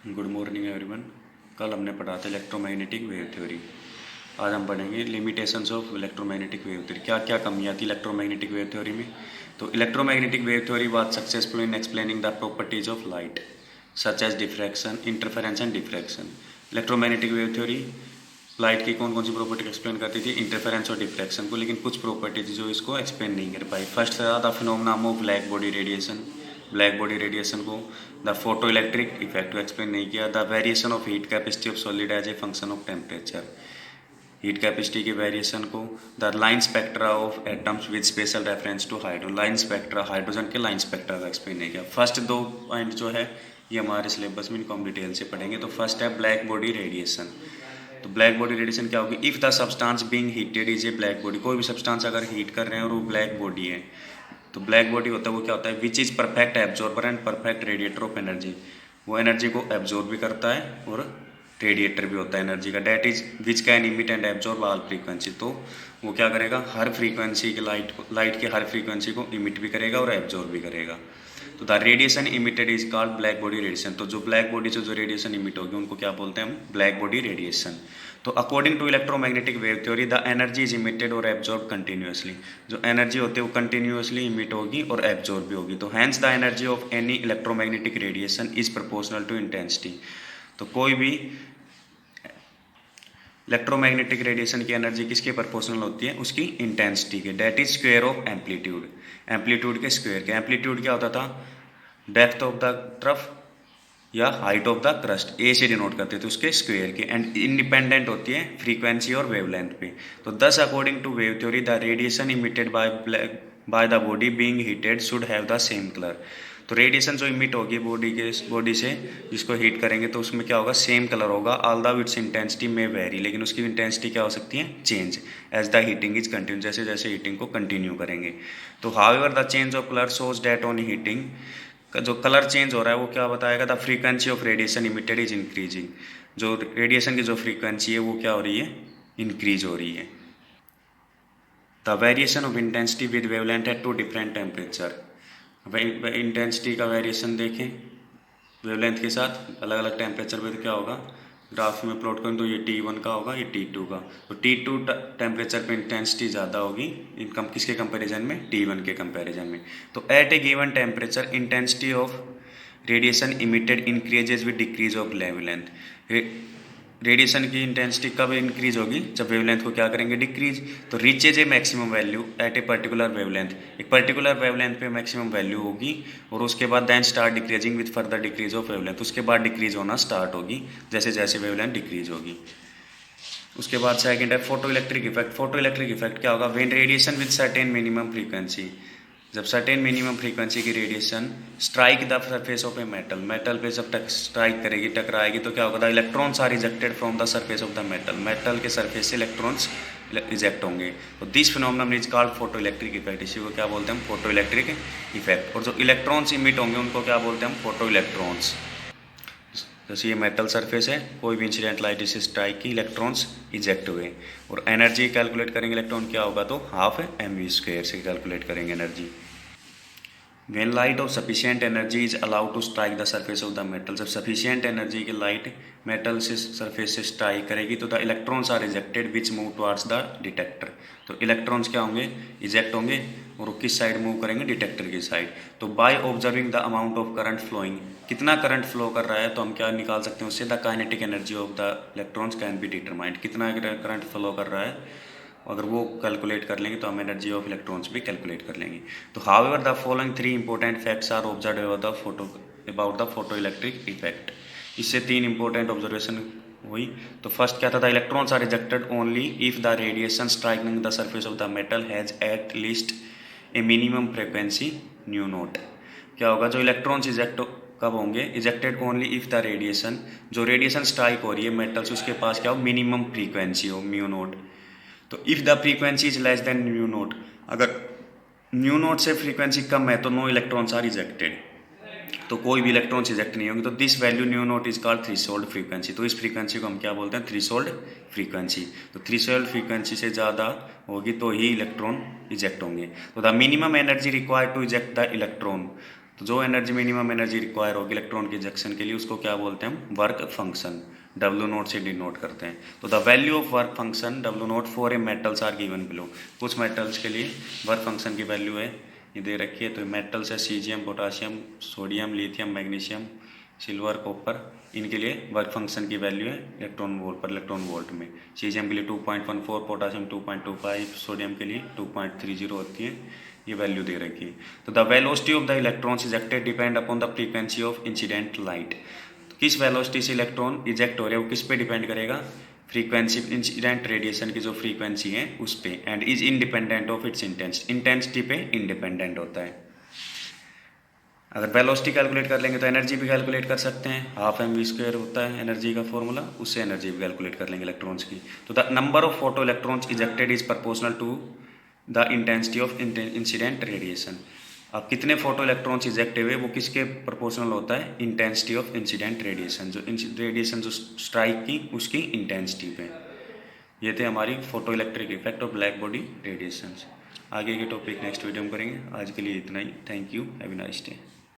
Good morning everyone. कल हमने पढ़ा था इलेक्ट्रोमैग्नेटिक वेव थ्योरी। आज हम पढ़ेंगे limitations of electromagnetic wave theory. क्या क्या कमियाँ थी इलेक्ट्रोमैग्नेटिक वेव थ्योरी में। तो electromagnetic wave theory was successful in explaining the properties of light such as diffraction, interference and diffraction. Electromagnetic wave theory light की कौन कौन सी प्रॉपर्टी एक्सप्लेन करती थी, इंटरफेरेंस और डिफ्रैक्शन को, लेकिन कुछ प्रॉपर्टीज जो इसको एक्सप्लेन नहीं कर पाई। फर्स्ट था the phenomena of black body radiation. Black body radiation को द फोटो इलेक्ट्रिक इफेक्ट को एक्सप्लेन नहीं किया। The variation of heat capacity of solid as a function of temperature, heat capacity के वेरिएशन को। The line spectra of atoms with special reference to hydrogen, line spectra hydrogen के line spectra का explain नहीं किया। First दो point जो है ये हमारे सिलेबस में इनको हम डिटेल से पढ़ेंगे। तो फर्स्ट है ब्लैक बॉडी रेडिएशन। तो ब्लैक बॉडी रेडिएशन क्या होगी, if the substance being heated is a black body. कोई भी सब्सटेंस अगर हीट कर रहे हैं और वो ब्लैक बॉडी है, तो ब्लैक बॉडी होता है वो क्या होता है, which is perfect absorber and perfect radiator of energy. वो एनर्जी को एब्जॉर्ब भी करता है और रेडिएटर भी होता है एनर्जी का। That is which can emit and absorb all frequency. तो वो क्या करेगा, हर फ्रीक्वेंसी के लाइट के हर फ्रीक्वेंसी को इमिट भी करेगा और एब्जॉर्ब भी करेगा। तो the radiation emitted is called black body radiation. तो जो ब्लैक बॉडी से जो रेडिएशन इमिट होगी उनको क्या बोलते हैं हम, ब्लैक बॉडी रेडिएशन। तो according to electromagnetic wave theory the energy is emitted और एब्जॉर्ब कंटिन्यूसली। जो एनर्जी होती है वो कंटिन्यूसली इमिट होगी और एब्जॉर्ब भी होगी। तो hence the energy of any electromagnetic radiation is proportional to intensity. तो कोई भी इलेक्ट्रोमैग्नेटिक रेडिएशन की एनर्जी किसके प्रोपोर्शनल होती है, उसकी इंटेंसिटी के। That is square of amplitude, amplitude के स्क्वायर के। एम्पलीट्यूड क्या होता था, डेप्थ ऑफ द ट्रफ या height of the crest, A से डिनोट करते थे उसके स्क्वायर के। एंड इंडिपेंडेंट होती है फ्रीक्वेंसी और वेवलेंथ पे। तो thus according to wave theory the radiation emitted by the body being heated should have the same colour. तो रेडिएशन जो इमिट होगी बॉडी से जिसको हीट करेंगे तो उसमें क्या होगा, सेम कलर होगा। Although its intensity may vary, लेकिन उसकी इंटेंसिटी क्या हो सकती है, change as the heating is continue, जैसे जैसे हीटिंग को कंटिन्यू करेंगे। तो however the change of colour shows date on heating, जो कलर चेंज हो रहा है वो क्या बताएगा, the frequency of radiation emitted is increasing. जो रेडिएशन की जो फ्रीक्वेंसी है वो क्या हो रही है, इंक्रीज हो रही है। The variation of intensity with wavelength at two different temperature. Intensity का वेरिएशन देखें वेवलेंथ के साथ अलग अलग टेम्परेचर पे, तो क्या होगा, ग्राफ में प्लॉट करें तो ये T1 का होगा, ये T2 का। तो T2 टेम्परेचर पे इंटेंसिटी ज़्यादा होगी इनकम किसके कंपैरिजन में, T1 के कंपैरिजन में। तो at a given temperature intensity of radiation emitted increases with decrease of wavelength. Radiation की इंटेंसिटी कब इंक्रीज होगी, जब वेवलेंथ को क्या करेंगे, डिक्रीज। तो reaches a maximum value at a particular wavelength, एक पर्टिकुलर वेवलेंथ पे मैक्सिमम वैल्यू होगी और उसके बाद then start decreasing with further decrease of wavelength. उसके बाद डिक्रीज होना स्टार्ट होगी जैसे जैसे वेवलेंथ डिक्रीज होगी। उसके बाद सेकंड है photo electric effect. Photo electric effect क्या होगा, when radiation with certain minimum frequency, जब सर्टेन मिनिमम फ्रीक्वेंसी की radiation strike the surface of a metal, metal पे जब स्ट्राइक करेगी, टकराएगी, तो क्या होगा, the electrons are rejected from the surface of the metal, metal के सरफेस से इलेक्ट्रॉन्स रिजेक्ट होंगे। तो this phenomenon is called photo electric effect. इसी को क्या बोलते हैं हम, फोटो इलेक्ट्रिक इफेक्ट। और जो इलेक्ट्रॉन्स इमिट होंगे उनको क्या बोलते हैं हम, फोटो इलेक्ट्रॉन्स। जैसे ये मेटल सरफेस है, कोई भी इंसिडेंट लाइट इसे स्ट्राइक की, इलेक्ट्रॉन्स इजेक्ट हुए। और एनर्जी कैलकुलेट करेंगे इलेक्ट्रॉन क्या होगा, तो हाफ mv² से कैलकुलेट करेंगे energy. When light of sufficient energy is allowed to strike the surface of the metal, जब sufficient energy की light metal से surface से strike करेगी तो the electrons are ejected which move towards the detector। तो electrons क्या होंगे, eject होंगे और वो किस साइड मूव करेंगे, डिटेक्टर की साइड। तो by observing the amount of current flowing, कितना करंट फ्लो कर रहा है तो हम क्या निकाल सकते हैं उससे, the kinetic energy of the electrons can be determined, कितना करंट फ्लो कर रहा है अगर वो कैलकुलेट कर लेंगे तो हम एनर्जी ऑफ इलेक्ट्रॉन्स भी कैलकुलेट कर लेंगे। तो however the following three important facts are observe about the photo electric effect. इससे तीन इंपॉर्टेंट ऑब्जर्वेशन हुई। तो फर्स्ट क्या था, the electrons are rejected only if the radiation striking the surface of the metal has at least a minimum frequency nu naught. क्या होगा, जो electrons eject कब होंगे, ejected only if the radiation, जो रेडिएशन स्ट्राइक हो रही है metal से उसके पास क्या हो, मिनिमम फ्रीक्वेंसी हो, म्यू नोट। तो if the frequency is less than new note, अगर न्यू नोट से फ्रीक्वेंसी कम है तो नो इलेक्ट्रॉन्स आर इजेक्टेड, तो कोई भी इलेक्ट्रॉन्स इजेक्ट नहीं होंगे। तो this value nu naught is called threshold frequency. तो इस फ्रीक्वेंसी को हम क्या बोलते हैं, थ्रेशोल्ड फ्रीक्वेंसी। तो थ्रेशोल्ड फ्रीक्वेंसी से ज़्यादा होगी तो ही इलेक्ट्रॉन इजेक्ट होंगे। तो the minimum energy required to eject the electron, तो जो एनर्जी मिनिमम एनर्जी रिक्वायर होगी इलेक्ट्रॉन के इजेक्शन के लिए उसको क्या बोलते हैं हम, वर्क फंक्शन, डब्ल्यू नोट से डिनोट करते हैं। तो the value of work function W naught for a metals are given below. कुछ मेटल्स के लिए वर्क फंक्शन की वैल्यू है ये दे रखी है। तो मेटल्स है caesium, potassium, sodium, lithium, magnesium, silver, copper, इनके लिए वर्क फंक्शन की वैल्यू है इलेक्ट्रॉन वोल्ट पर इलेक्ट्रॉन वोल्ट में। सीजियम के लिए 2.14, पोटाशियम 2.25, सोडियम के लिए 2.30 होती है, ये वैल्यू दे रखी है। तो the velocity of the electrons ejected depend upon the frequency of incident light. किस वेलोसिटी से इलेक्ट्रॉन इजेक्ट हो रहे हैं वो किस पे डिपेंड करेगा, फ्रीक्वेंसी, इंसिडेंट रेडिएशन की जो फ्रीक्वेंसी है उस पे, and is independent of its intensity पे इंडिपेंडेंट होता है। अगर वेलोसिटी कैलकुलेट कर लेंगे तो एनर्जी भी कैलकुलेट कर सकते हैं, हाफ mv² होता है एनर्जी का फॉर्मूला, उससे एनर्जी भी कैलकुलेट कर लेंगे इलेक्ट्रॉन्स की। तो the number of photo electrons ejected is proportional to the intensity of incident radiation. अब कितने फोटो इलेक्ट्रॉन्स इजेक्ट हुए वो किसके प्रोपोर्शनल होता है, इंटेंसिटी ऑफ इंसिडेंट रेडिएशन, जो रेडिएशन जो स्ट्राइक की उसकी इंटेंसिटी पे। ये थे हमारी photo electric effect of black body radiation. आगे के टॉपिक नेक्स्ट वीडियो में करेंगे, आज के लिए इतना ही। Thank you, have a nice day.